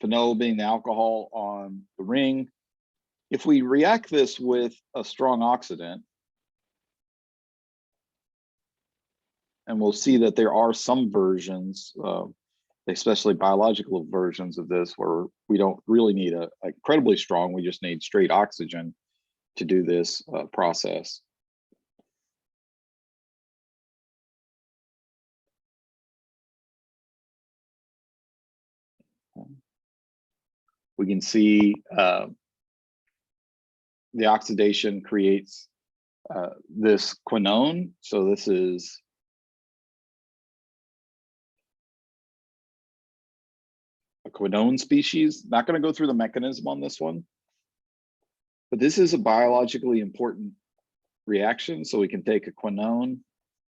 phenol being the alcohol on the ring. If we react this with a strong oxidant, and we'll see that there are some versions, especially biological versions of this, where we don't really need a incredibly strong, we just need straight oxygen to do this process. We can see the oxidation creates this quinone. So this is a quinone species. Not going to go through the mechanism on this one, but this is a biologically important reaction. So we can take a quinone,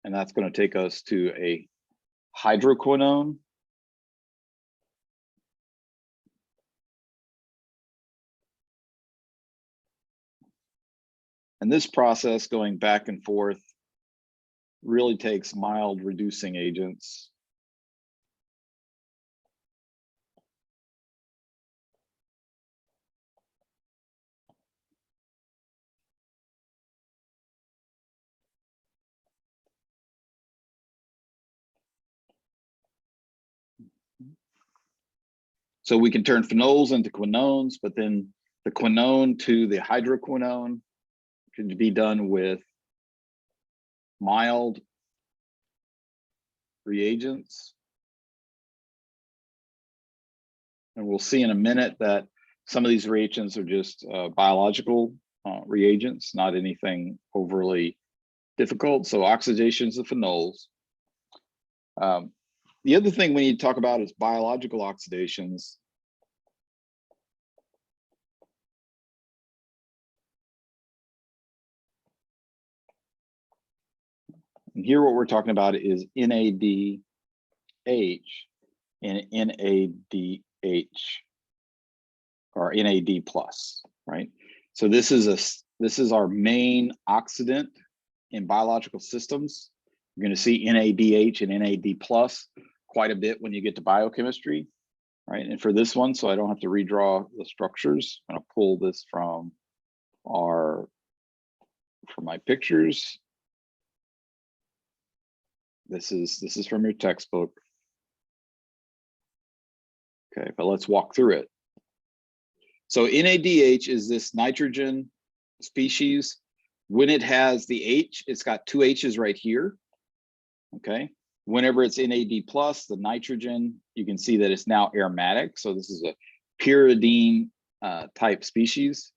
and that's going to take us to a hydroquinone. And this process going back and forth really takes mild reducing agents. So we can turn phenols into quinones, but then the quinone to the hydroquinone can be done with mild reagents. And we'll see in a minute that some of these reagents are just biological reagents, not anything overly difficult. So oxidations of phenols. The other thing we need to talk about is biological oxidations. And here what we're talking about is NADH and NADH, or NAD plus, right? So this is our main oxidant in biological systems. You're going to see NADH and NAD plus quite a bit when you get to biochemistry, right? And for this one, so I don't have to redraw the structures, I'm going to pull this from my pictures. This is from your textbook. Okay, but let's walk through it. So NADH is this nitrogen species. When it has the H, it's got two H's right here. Okay. Whenever it's NAD plus, the nitrogen, you can see that it's now aromatic. So this is a pyridine type species.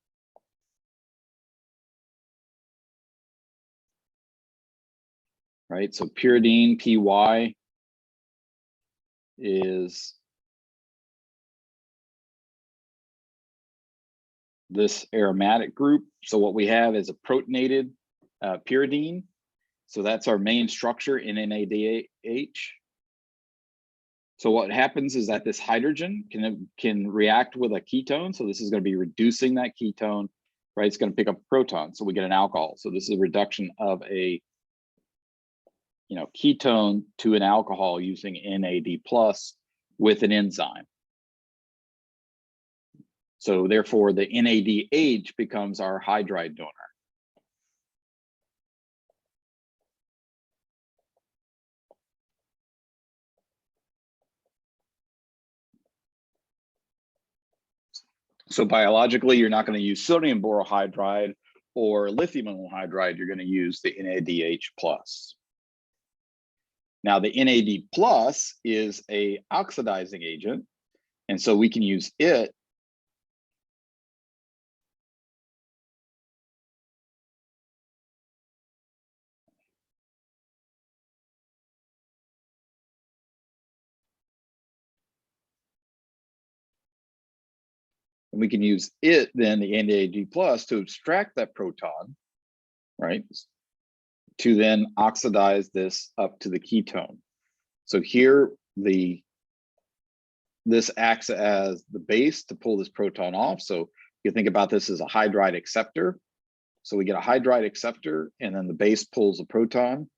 Right. So pyridine, PY, is this aromatic group. So what we have is a protonated pyridine. So that's our main structure in NADH. So what happens is that this hydrogen can react with a ketone. So this is going to be reducing that ketone, right? It's going to pick up a proton. So we get an alcohol. So this is a reduction of a ketone to an alcohol using NAD plus with an enzyme. So therefore the NADH becomes our hydride donor. So biologically, you're not going to use sodium borohydride or lithium hydride. You're going to use the NADH plus. Now the NAD plus is a oxidizing agent, and so we can use it then, the NAD plus, to abstract that proton, right? To then oxidize this up to the ketone. So here, this acts as the base to pull this proton off. So you think about this as a hydride acceptor. So we get a hydride acceptor, and then the base pulls a proton.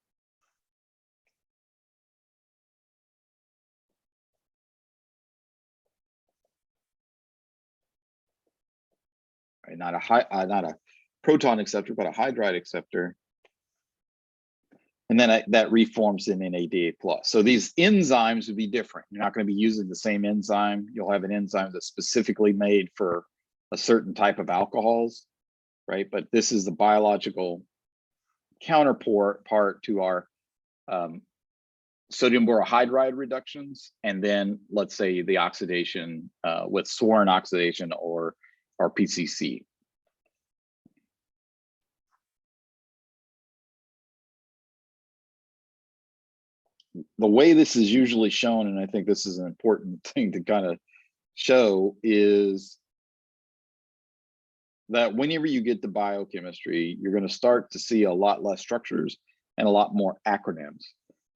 right? Not a proton acceptor, but a hydride acceptor. And then that reforms in NADH+. So these enzymes would be different. You're not going to be using the same enzyme. You'll have an enzyme that's specifically made for a certain type of alcohols, right? But this is the biological counterpart to our sodium borohydride reductions, and then let's say the oxidation with Swarin oxidation or PCC. The way this is usually shown, and I think this is an important thing to kind of show, is that whenever you get to biochemistry, you're going to start to see a lot less structures and a lot more acronyms.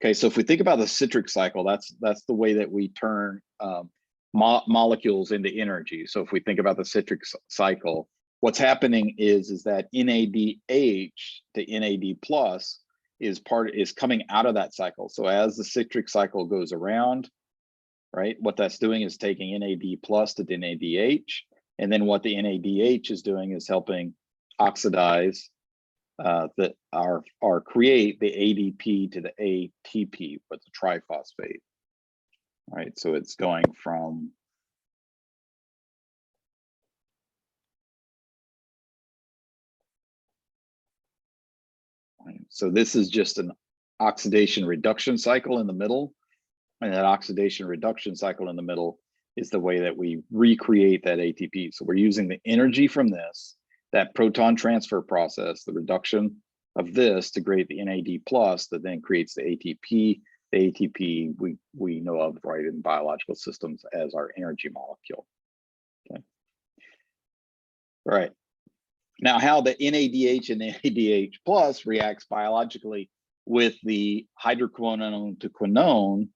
Okay, so if we think about the citric cycle, that's the way that we turn molecules into energy. So if we think about the citric cycle, what's happening is that NADH to NAD plus is coming out of that cycle. So as the citric cycle goes around, right, what that's doing is taking NAD plus to NADH, and then what the NADH is doing is helping oxidize create the ADP to the ATP with the triphosphate. Right, so it's going from so this is just an oxidation reduction cycle in the middle, and that oxidation reduction cycle in the middle is the way that we recreate that ATP. So we're using the energy from this, that proton transfer process, the reduction of this to create the NAD plus that then creates the ATP. The ATP we know of, right, in biological systems as our energy molecule. Okay. All right. Now, how the NADH and NADH plus reacts biologically with the hydroquinone to quinone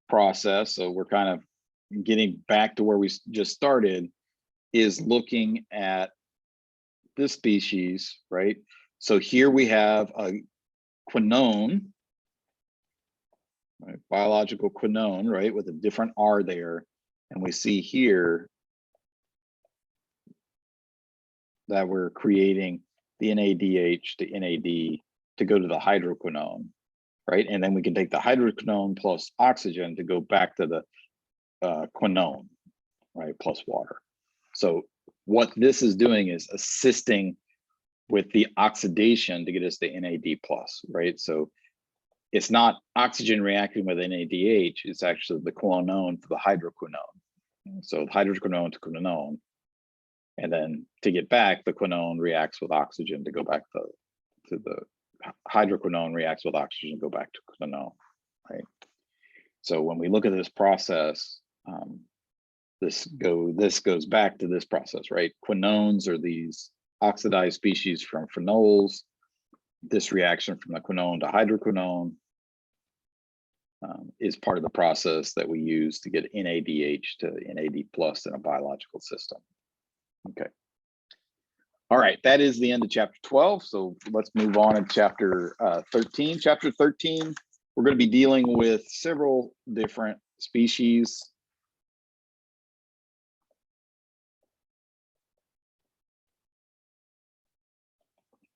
process, so we're kind of getting back to where we just started, is looking at this species, right? So here we have a quinone, right, biological quinone, right, with a different R there, and we see here that we're creating the NADH to NAD to go to the hydroquinone, right? And then we can take the hydroquinone plus oxygen to go back to the quinone, right, plus water. So what this is doing is assisting with the oxidation to get us the NAD plus, right? So it's not oxygen reacting with NADH, it's actually the quinone to the hydroquinone. So hydroquinone to quinone. And then to get back, the quinone reacts with oxygen to go back to the hydroquinone reacts with oxygen to go back to quinone, right? So when we look at this process, this goes back to this process, right? Quinones are these oxidized species from phenols. This reaction from the quinone to hydroquinone is part of the process that we use to get NADH to NAD plus in a biological system. Okay. All right, that is the end of chapter 12. So let's move on to chapter 13. Chapter 13, we're going to be dealing with several different species.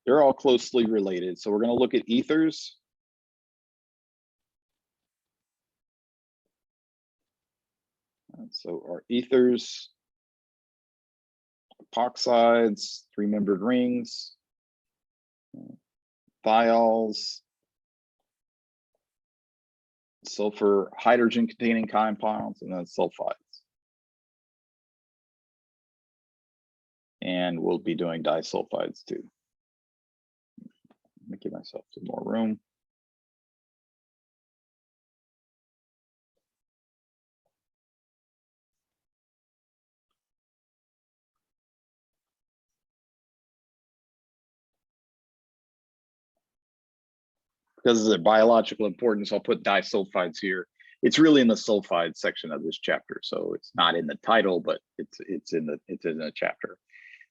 They're all closely related. So we're going to look at ethers. So our ethers, epoxides, three-membered rings, thiols, sulfur hydrogen containing compounds, and then sulfides. And we'll be doing disulfides too. Let me give myself some more room. Because of the biological importance, I'll put disulfides here. It's really in the sulfide section of this chapter, so it's not in the title, but it's in the chapter.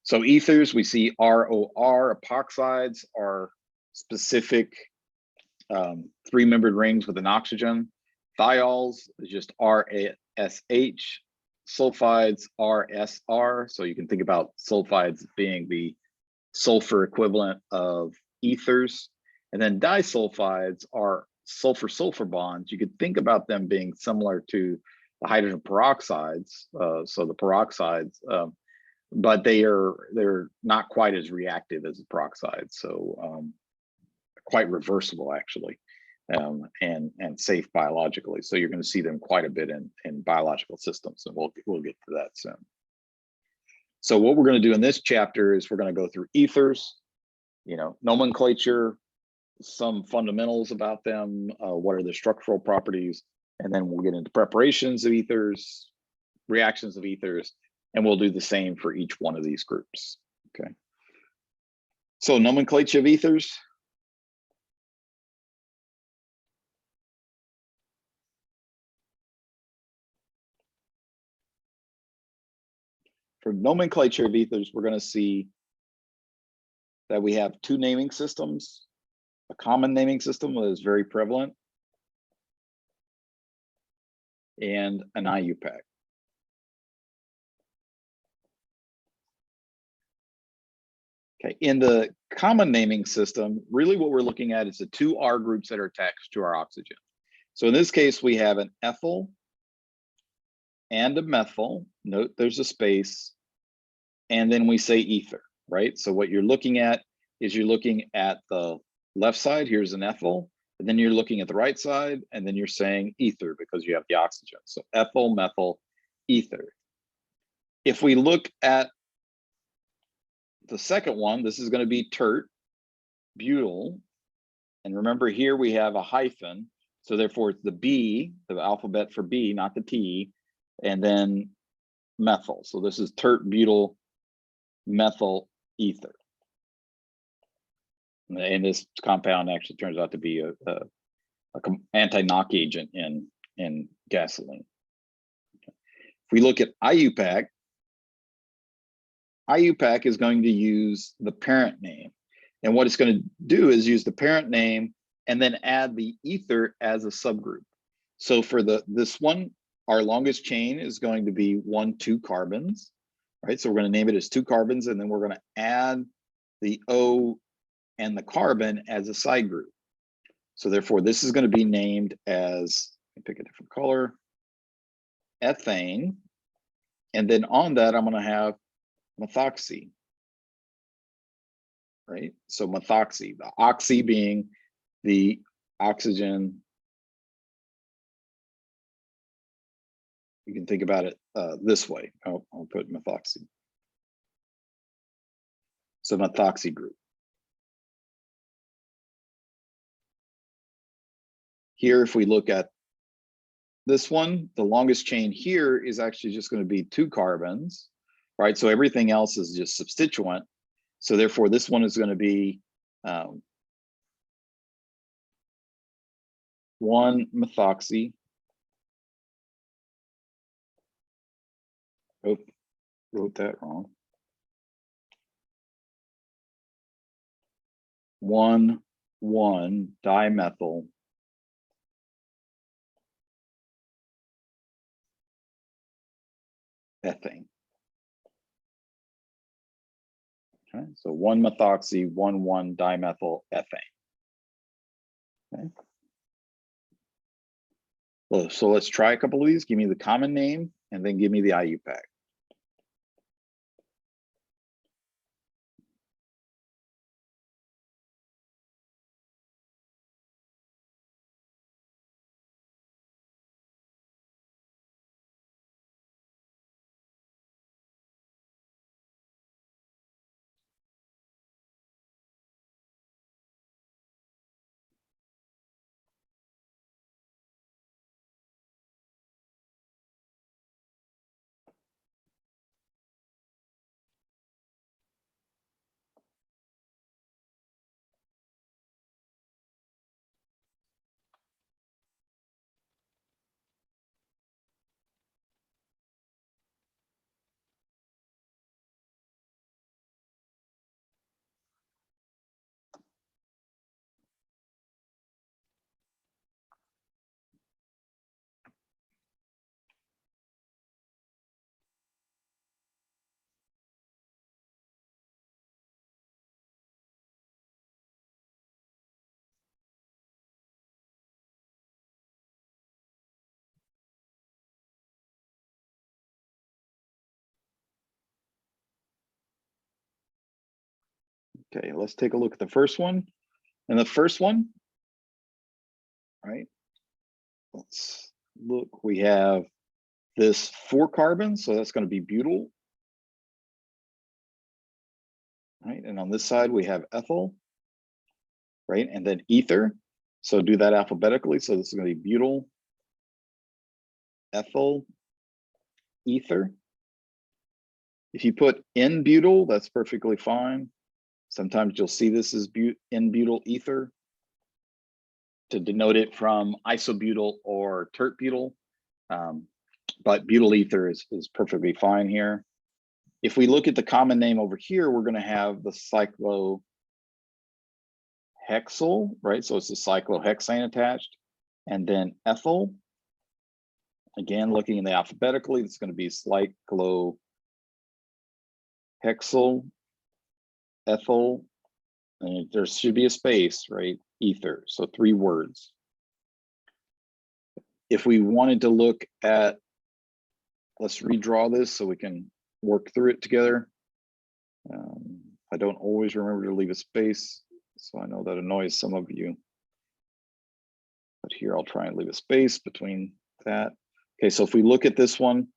So ethers, we see ROR, epoxides are specific three-membered rings with an oxygen. Thiols is just RASH, sulfides are SR, so you can think about sulfides being the sulfur equivalent of ethers. And then disulfides are sulfur-sulfur bonds. You could think about them being similar to the hydrogen peroxides, so the peroxides, but they're not quite as reactive as the peroxides, so quite reversible actually, and safe biologically. So you're going to see them quite a bit in biological systems, and we'll get to that soon. So what we're going to do in this chapter is we're going to go through ethers, nomenclature, some fundamentals about them, what are the structural properties, and then we'll get into preparations of ethers, reactions of ethers, and we'll do the same for each one of these groups. Okay. So nomenclature of ethers. For nomenclature of ethers, we're going to see that we have two naming systems, a common naming system that is very prevalent, and an IUPAC. Okay, in the common naming system, really what we're looking at is the two R groups that are attached to our oxygen. So in this case, we have an ethyl and a methyl. Note there's a space, and then we say ether, right? So what you're looking at is you're looking at the left side, here's an ethyl, and then you're looking at the right side, and then you're saying ether because you have the oxygen. So ethyl, methyl, ether. If we look at the second one, this is going to be tert, butyl, and remember here we have a hyphen, so therefore it's the B, the alphabet for B, not the T, and then methyl. So this is tert, butyl, methyl, ether. And this compound actually turns out to be a anti-knock agent in gasoline. If we look at IUPAC, IUPAC is going to use the parent name. And what it's going to do is use the parent name and then add the ether as a subgroup. So for this one, our longest chain is going to be 2 carbons, right? So we're going to name it as 2 carbons, and then we're going to add the O and the carbon as a side group. So therefore, this is going to be named as, pick a different color, ethane. And then on that, I'm going to have methoxy, right? So methoxy, the oxy being the oxygen. You can think about it this way. I'll put methoxy. So methoxy group. Here, if we look at this one, the longest chain here is actually just going to be 2 carbons, right? So everything else is just substituent. So therefore, this one is going to be 1 methoxy. Oh, wrote that wrong. 1,1-dimethyl ethane. Okay, so 1-methoxy, 1,1-dimethyl ethane. Okay. Well, so let's try a couple of these. Give me the common name and then give me the IUPAC. Okay, let's take a look at the first one. And the first one, right? Let's look, we have this 4 carbons, so that's going to be butyl. Right, and on this side we have ethyl, right? And then ether. So do that alphabetically. So this is going to be butyl, ethyl, ether. If you put N-butyl, that's perfectly fine. Sometimes you'll see this as N-butyl ether to denote it from isobutyl or tert-butyl. But butyl ether is perfectly fine here. If we look at the common name over here, we're going to have the cyclohexyl, right? So it's a cyclohexane attached, and then ethyl. Again, looking in the alphabetically, it's going to be cyclohexyl, ethyl, and there should be a space, right? Ether. So 3 words. If we wanted to look at, let's redraw this so we can work through it together. I don't always remember to leave a space, so I know that annoys some of you. But here I'll try and leave a space between that. Okay, so if we look at this one,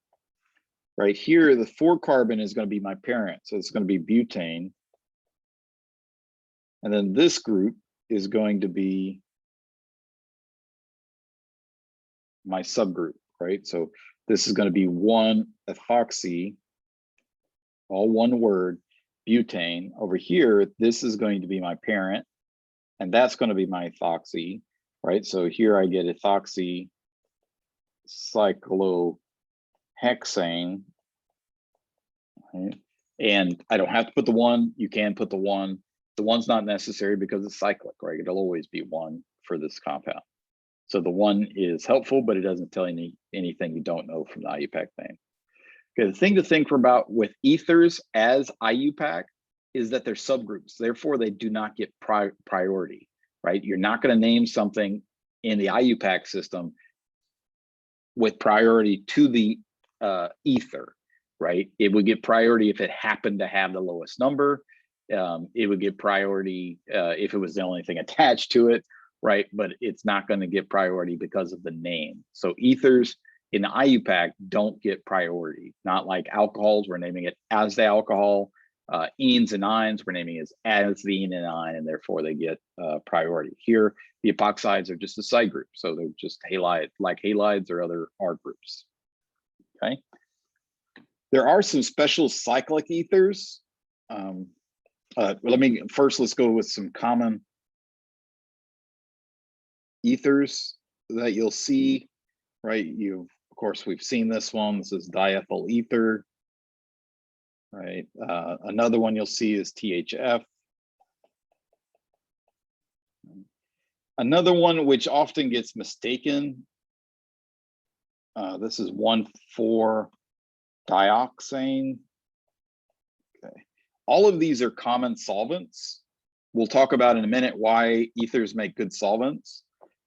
right here, the 4 carbon is going to be my parent, so it's going to be butane. And then this group is going to be my subgroup, right? So this is going to be 1-ethoxy, all one word, butane. Over here, this is going to be my parent, and that's going to be my ethoxy, right? So here I get ethoxy cyclohexane, right? And I don't have to put the 1, you can put the 1. The 1's not necessary because it's cyclic, right? It'll always be 1 for this compound. So the 1 is helpful, but it doesn't tell you anything you don't know from the IUPAC name. Okay, the thing to think about with ethers as IUPAC is that they're subgroups. Therefore, they do not get priority, right? You're not going to name something in the IUPAC system with priority to the ether, right? It would get priority if it happened to have the lowest number. It would get priority if it was the only thing attached to it, right? But it's not going to get priority because of the name. So ethers in the IUPAC don't get priority, not like alcohols, we're naming it as the alcohol. Enes and ines, we're naming it as the ene and ine, and therefore they get priority. Here, the epoxides are just a side group, so they're just halide, like halides or other R groups. Okay. There are some special cyclic ethers. Let's go with some common ethers that you'll see, right? Of course, we've seen this one. This is diethyl ether, right? Another one you'll see is THF. Another one which often gets mistaken, this is 1,4-dioxane. Okay. All of these are common solvents. We'll talk about in a minute why ethers make good solvents.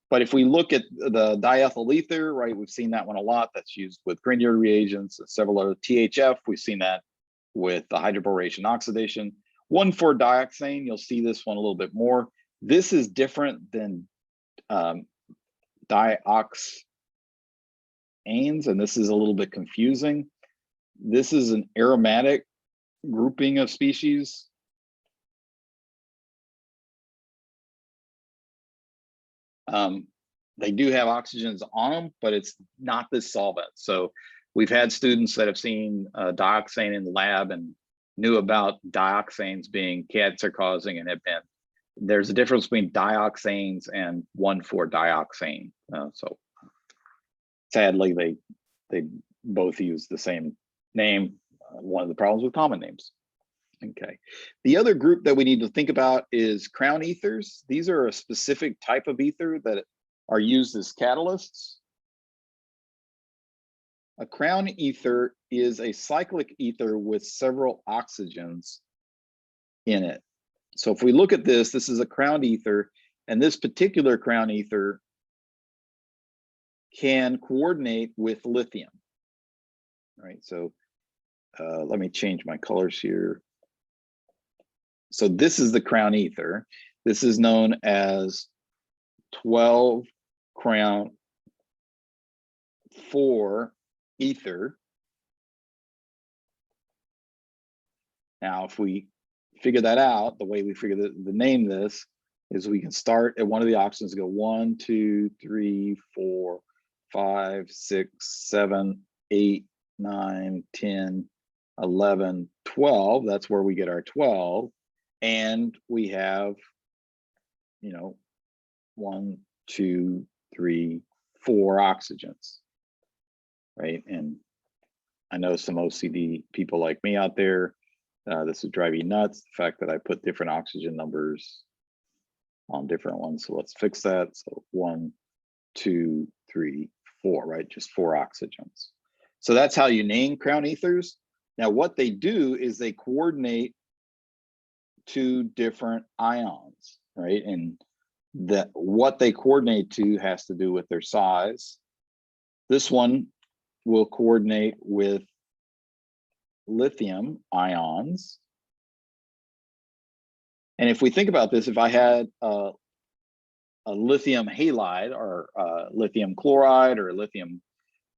But if we look at the diethyl ether, right, we've seen that one a lot. That's used with Grignard reagents and several other THF. We've seen that with the hydroboration oxidation. 1,4-dioxane, you'll see this one a little bit more. This is different than dioxanes, and this is a little bit confusing. This is an aromatic grouping of species. They do have oxygens on them, but it's not this solvent. So we've had students that have seen dioxane in the lab and knew about dioxanes being cancer causing and have been. There's a difference between dioxanes and 1,4-dioxane. So sadly, they both use the same name. One of the problems with common names. Okay. The other group that we need to think about is crown ethers. These are a specific type of ether that are used as catalysts. A crown ether is a cyclic ether with several oxygens in it. So if we look at this, this is a crown ether, and this particular crown ether can coordinate with lithium. All right, so let me change my colors here. So this is the crown ether. This is known as 12 crown 4 ether. Now, if we figure that out, the way we figure the name this is we can start at one of the oxygens, go 1, 2, 3, 4, 5, 6, 7, 8, 9, 10, 11, 12. That's where we get our 12. And we have, you know, 1, 2, 3, 4 oxygens, right? And I know some OCD people like me out there, this would drive you nuts, the fact that I put different oxygen numbers on different ones. So let's fix that. So 1, 2, 3, 4, right? Just 4 oxygens. So that's how you name crown ethers. Now, what they do is they coordinate 2 different ions, right? And that what they coordinate to has to do with their size. This one will coordinate with lithium ions. And if we think about this, if I had a lithium halide or lithium chloride or lithium,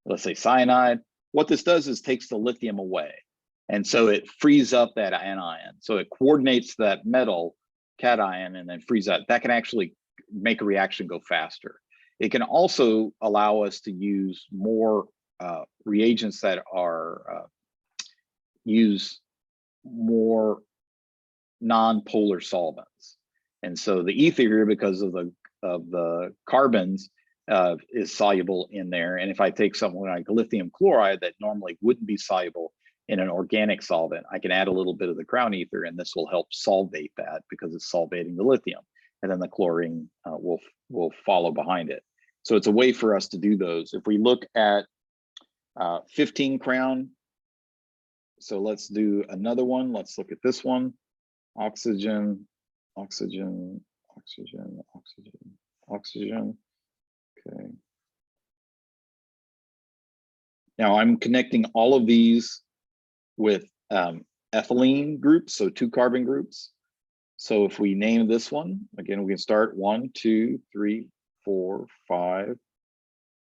let's say cyanide, what this does is takes the lithium away. And so it frees up that anion. So it coordinates that metal cation and then frees that. That can actually make a reaction go faster. It can also allow us to use more reagents that are use more non-polar solvents. And so the ether here, because of the carbons, is soluble in there. And if I take something like lithium chloride that normally wouldn't be soluble in an organic solvent, I can add a little bit of the crown ether, and this will help solvate that because it's solvating the lithium, and then the chlorine will follow behind it. So it's a way for us to do those. If we look at 15 crown, so let's do another one. Let's look at this one. Oxygen, oxygen, oxygen, oxygen, oxygen. Okay. Now I'm connecting all of these with ethylene groups, so 2 carbon groups. So if we name this one, again, we can start 1, 2, 3, 4, 5,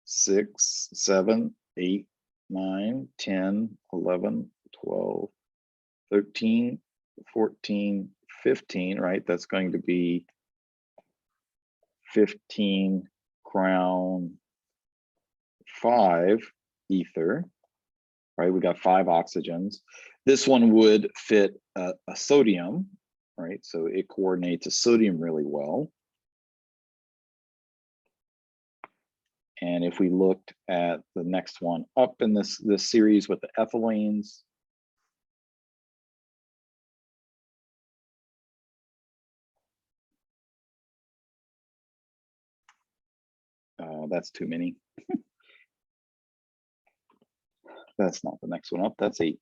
6, 7, 8, 9, 10, 11, 12, 13, 14, 15, right? That's going to be 15 crown 5 ether, right? We got 5 oxygens. This one would fit a sodium, right? So it coordinates a sodium really well. And if we looked at the next one up in this series with the ethylenes, that's too many. That's not the next one up, that's 8.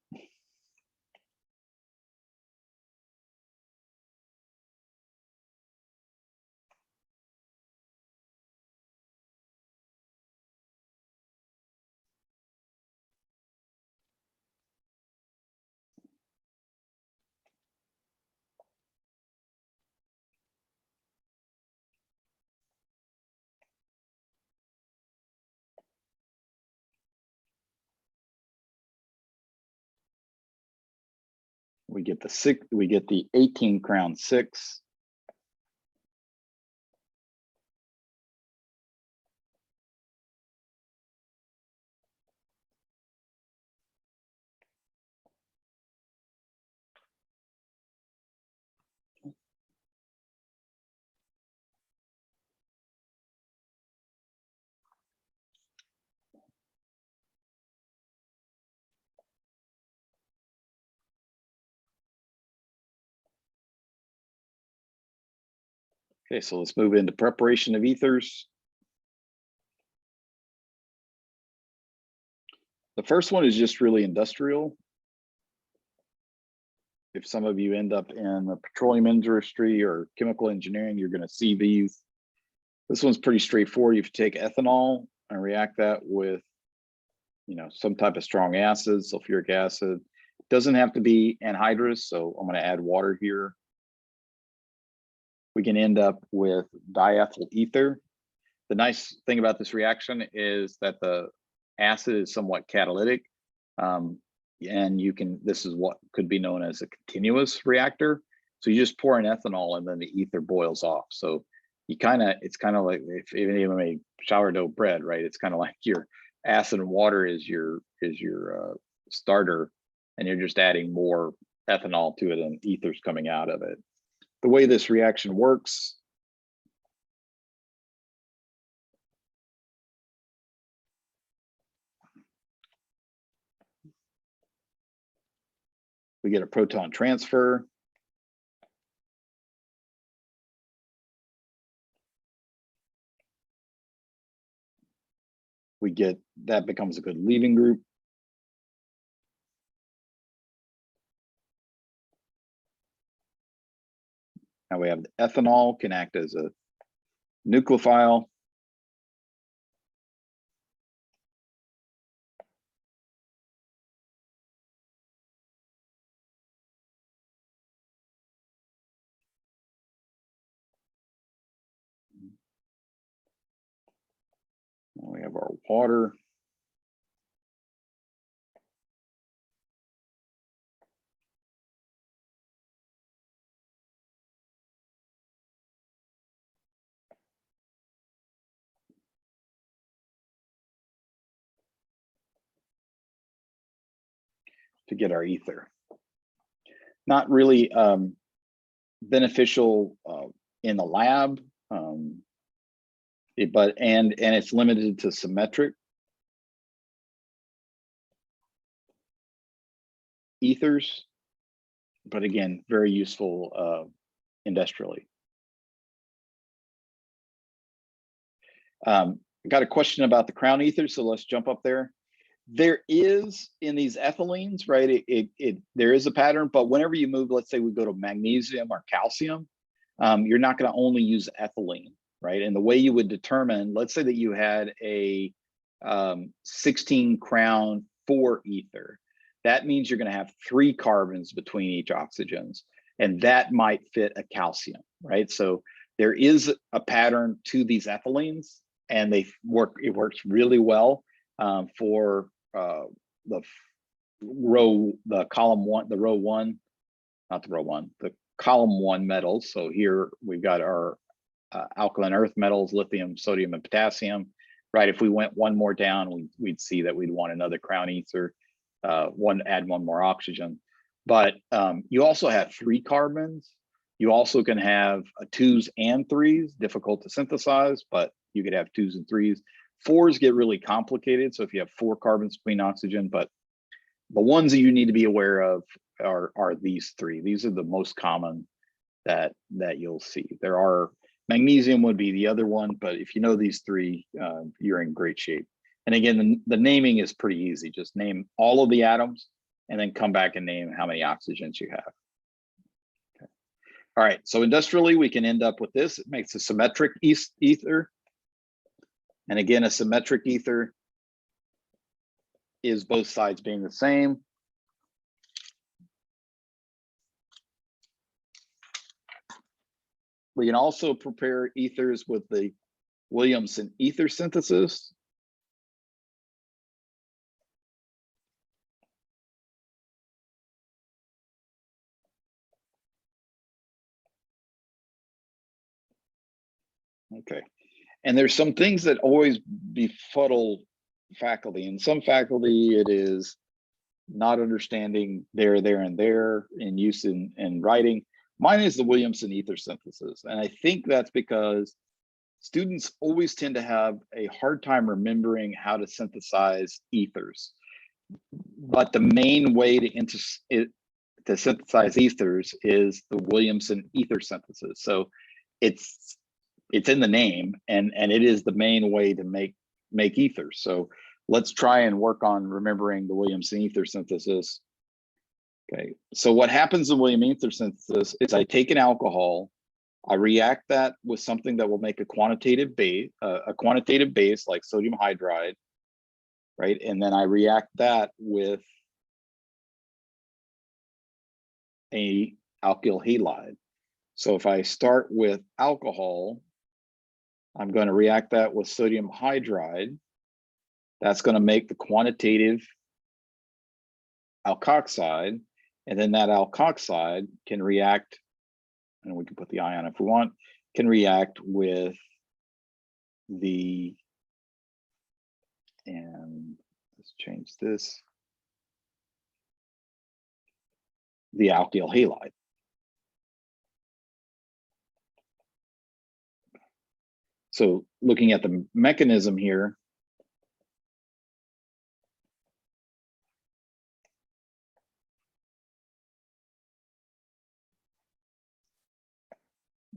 We get the 18 crown 6. Okay, so let's move into preparation of ethers. The first one is just really industrial. If some of you end up in the petroleum industry or chemical engineering, you're going to see these. This one's pretty straightforward. You take ethanol and react that with, you know, some type of strong acid, sulfuric acid. It doesn't have to be anhydrous, so I'm going to add water here. we can end up with diethyl ether. The nice thing about this reaction is that the acid is somewhat catalytic, and you can, this is what could be known as a continuous reactor. So you just pour in ethanol and then the ether boils off. So you kind of, it's kind of like if even you made sourdough bread, right? It's kind of like your acid and water is your starter, and you're just adding more ethanol to it and ether's coming out of it. The way this reaction works, we get a proton transfer. We get, that becomes a good leaving group. Now we have the ethanol can act as a nucleophile. Now we have our water. To get our ether. Not really beneficial in the lab, but it's limited to symmetric ethers, but again, very useful industrially. Got a question about the crown ether, so let's jump up there. There is in these ethylenes, right? There is a pattern, but whenever you move, let's say we go to magnesium or calcium, you're not going to only use ethylene, right? And the way you would determine, let's say that you had a 16 crown 4 ether, that means you're going to have 3 carbons between each oxygens, and that might fit a calcium, right? So there is a pattern to these ethylenes, and it works really well for the column 1, the column 1 metals. So here we've got our alkaline earth metals, lithium, sodium, and potassium, right? If we went one more down, we'd see that we'd want another crown ether, add one more oxygen. But you also have 3 carbons. You also can have 2s and 3s, difficult to synthesize, but you could have 2s and 3s. 4s get really complicated. So if you have 4 carbons between oxygen, but the ones that you need to be aware of are these 3. These are the most common that you'll see. There are, magnesium would be the other one, but if you know these 3, you're in great shape. And again, the naming is pretty easy. Just name all of the atoms and then come back and name how many oxygens you have. Okay. All right, so industrially we can end up with this. It makes a symmetric ether. And again, a symmetric ether is both sides being the same. We can also prepare ethers with the Williamson ether synthesis. Okay, and there's some things that always befuddle faculty. In some faculty, it is not understanding there, and there in use in writing. Mine is the Williamson ether synthesis. And I think that's because students always tend to have a hard time remembering how to synthesize ethers. But the main way to synthesize ethers is the Williamson ether synthesis. So it's in the name, and it is the main way to make ethers. So let's try and work on remembering the Williamson ether synthesis. Okay, so what happens in Williamson ether synthesis is I take an alcohol, I react that with something that will make a quantitative base like sodium hydride, right? And then I react that with a alkyl halide. So if I start with alcohol, I'm going to react that with sodium hydride. That's going to make the quantitative alkoxide, and then that alkoxide can react, and we can put the ion if we want, can react with the, and let's change this, the alkyl halide. So looking at the mechanism here,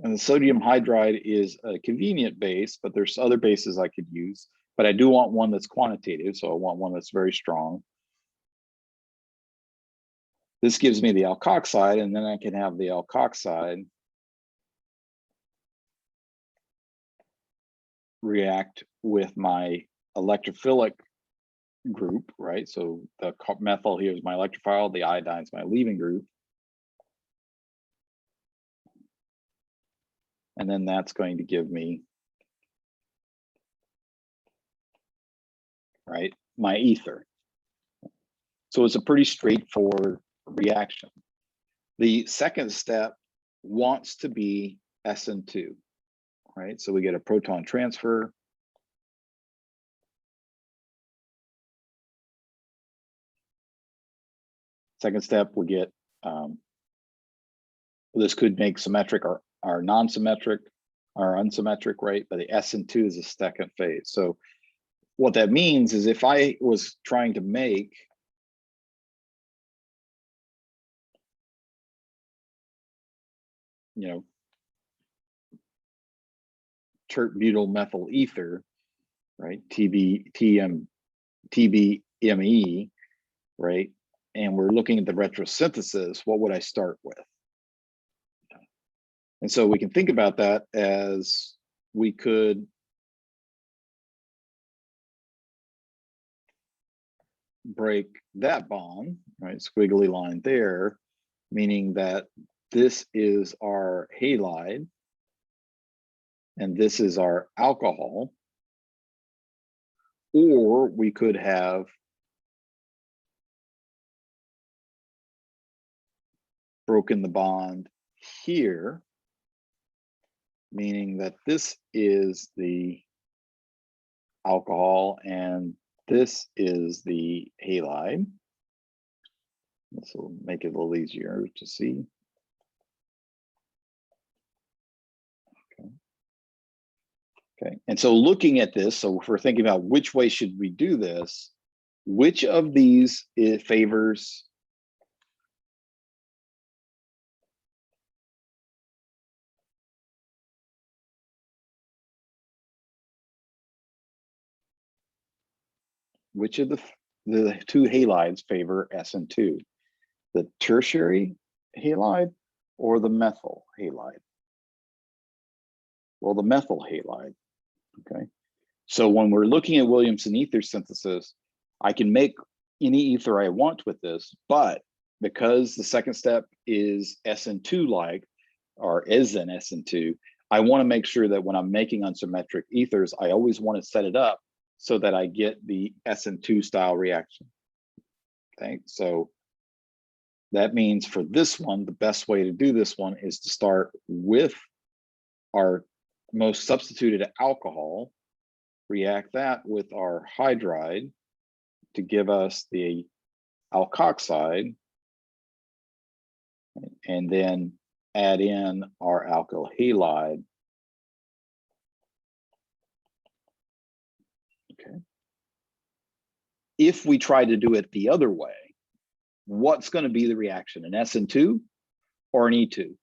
and the sodium hydride is a convenient base, but there's other bases I could use, but I do want one that's quantitative, so I want one that's very strong. This gives me the alkoxide, and then I can have the alkoxide react with my electrophilic group, right? So the methyl here is my electrophile, the iodine is my leaving group. And then that's going to give me, right, my ether. So it's a pretty straightforward reaction. The second step wants to be SN2, right? So we get a proton transfer. Second step, we get, this could make symmetric or non-symmetric or unsymmetric, right? But the SN2 is the second phase. So what that means is if I was trying to make tert-butyl methyl ether, right? TBME, right? And we're looking at the retrosynthesis, what would I start with? And so we can think about that as we could break that bond, right? Squiggly line there, meaning that this is our halide and this is our alcohol. Or we could have broken the bond here, meaning that this is the alcohol and this is the halide. This will make it a little easier to see. Okay, and so looking at this, so if we're thinking about which way should we do this, which of these it favors which of the two halides favor SN2, the tertiary halide or the methyl halide? Well, the methyl halide, okay? So when we're looking at Williamson ether synthesis, I can make any ether I want with this, but because the second step is SN2-like, or is an SN2, I want to make sure that when I'm making unsymmetric ethers, I always want to set it up so that I get the SN2 style reaction. Okay, so that means for this one, the best way to do this one is to start with our most substituted alcohol, react that with our hydride to give us the alkoxide, and then add in our alkyl halide. Okay. If we try to do it the other way, what's going to be the reaction, an SN2 or an E2?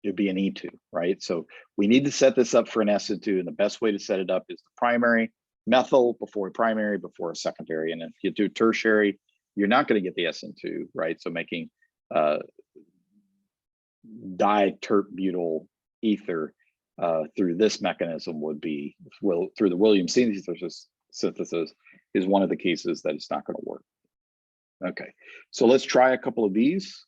It'd be an E2, right? So we need to set this up for an SN2, and the best way to set it up is the primary methyl before primary before a secondary. And if you do tertiary, you're not going to get the SN2, right? So making di-tert-butyl ether through this mechanism would be, through the Williamson synthesis is one of the cases that it's not going to work. Okay, so let's try a couple of these.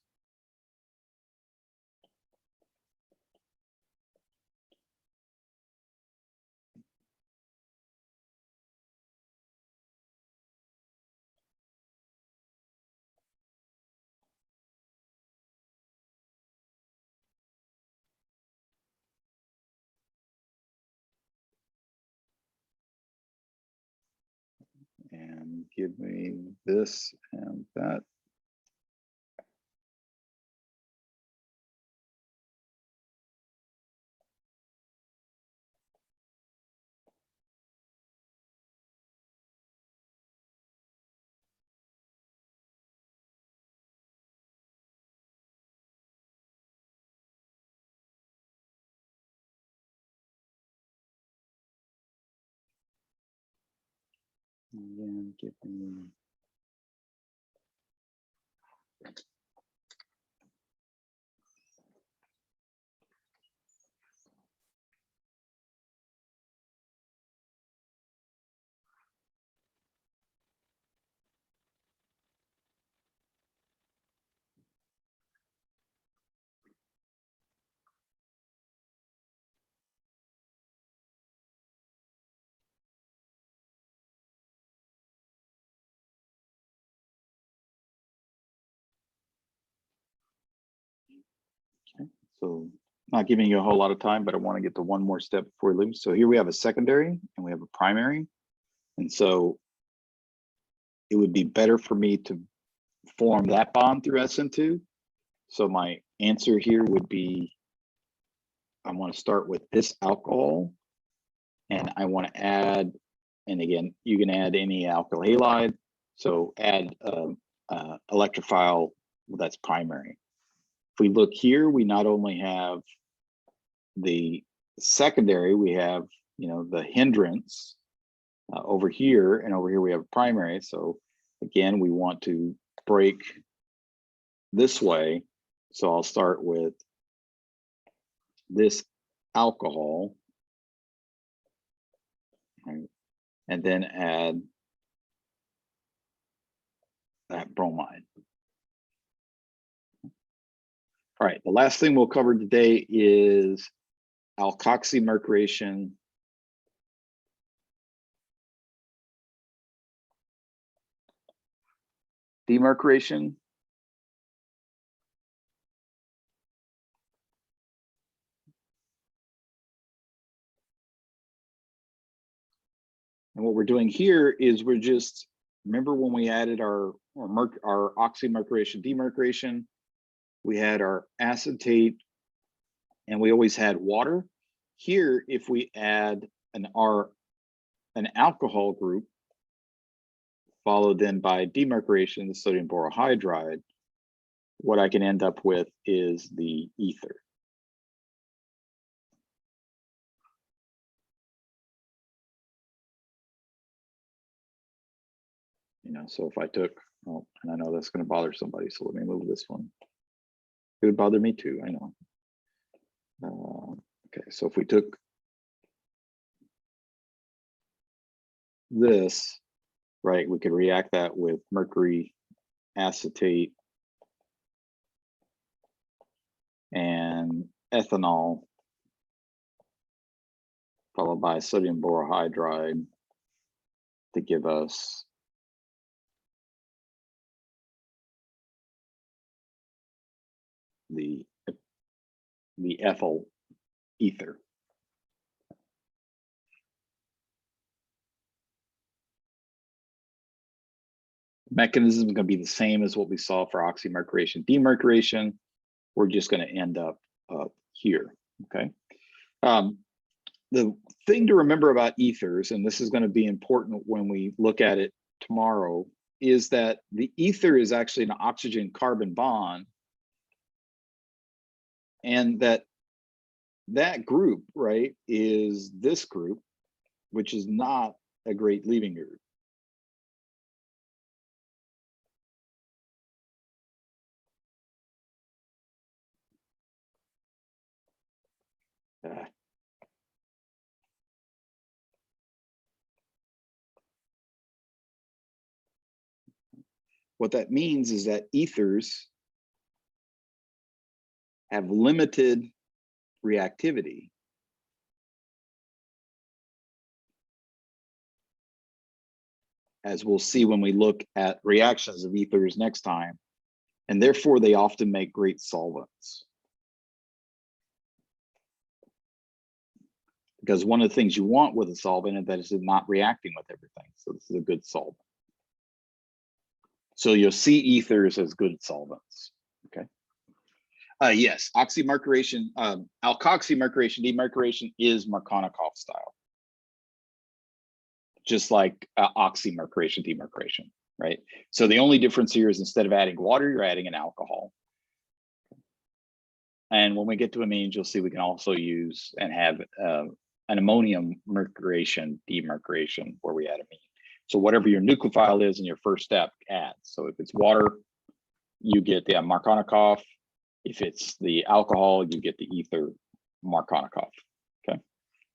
and give me this and that. And then give me So not giving you a whole lot of time, but I want to get to one more step before we leave. So here we have a secondary and we have a primary. And so it would be better for me to form that bond through SN2. So my answer here would be, I want to start with this alcohol and I want to add, and again, you can add any alkyl halide. So add electrophile, that's primary. If we look here, we not only have the secondary, we have, you know, the hindrance over here, and over here we have primary. So again, we want to break this way. So I'll start with this alcohol, right, and then add that bromide. All right, the last thing we'll cover today is alkoxymercuration demercuration. And what we're doing here is we're just, remember when we added our oxymercuration demercuration, we had our acetate and we always had water. Here, if we add an alcohol group, followed then by demercuration, the sodium borohydride, what I can end up with is the ether. You know, so if I took, oh, and I know that's going to bother somebody, so let me move this one. It would bother me too, I know. Okay, so if we took this, right, we could react that with mercury acetate and ethanol, followed by sodium borohydride to give us the ethyl ether. Mechanism is going to be the same as what we saw for oxymercuration demercuration. We're just going to end up here. Okay. The thing to remember about ethers, and this is going to be important when we look at it tomorrow, is that the ether is actually an oxygen carbon bond, and that group, right, is this group, which is not a great leaving group. What that means is that ethers have limited reactivity. As we'll see when we look at reactions of ethers next time, and therefore they often make great solvents. Because one of the things you want with a solvent is that it's not reacting with everything. So this is a good solvent. So you'll see ethers as good solvents. Okay. Yes, oxymercuration, alkoxymercuration, demercuration is Markovnikov style, just like oxymercuration, demercuration, right? So the only difference here is instead of adding water, you're adding an alcohol. And when we get to amines, you'll see we can also use and have an ammonium mercuration, demercuration, where we add amine. So whatever your nucleophile is in your first step, add. So if it's water, you get the Markovnikov. If it's the alcohol, you get the ether Markovnikov.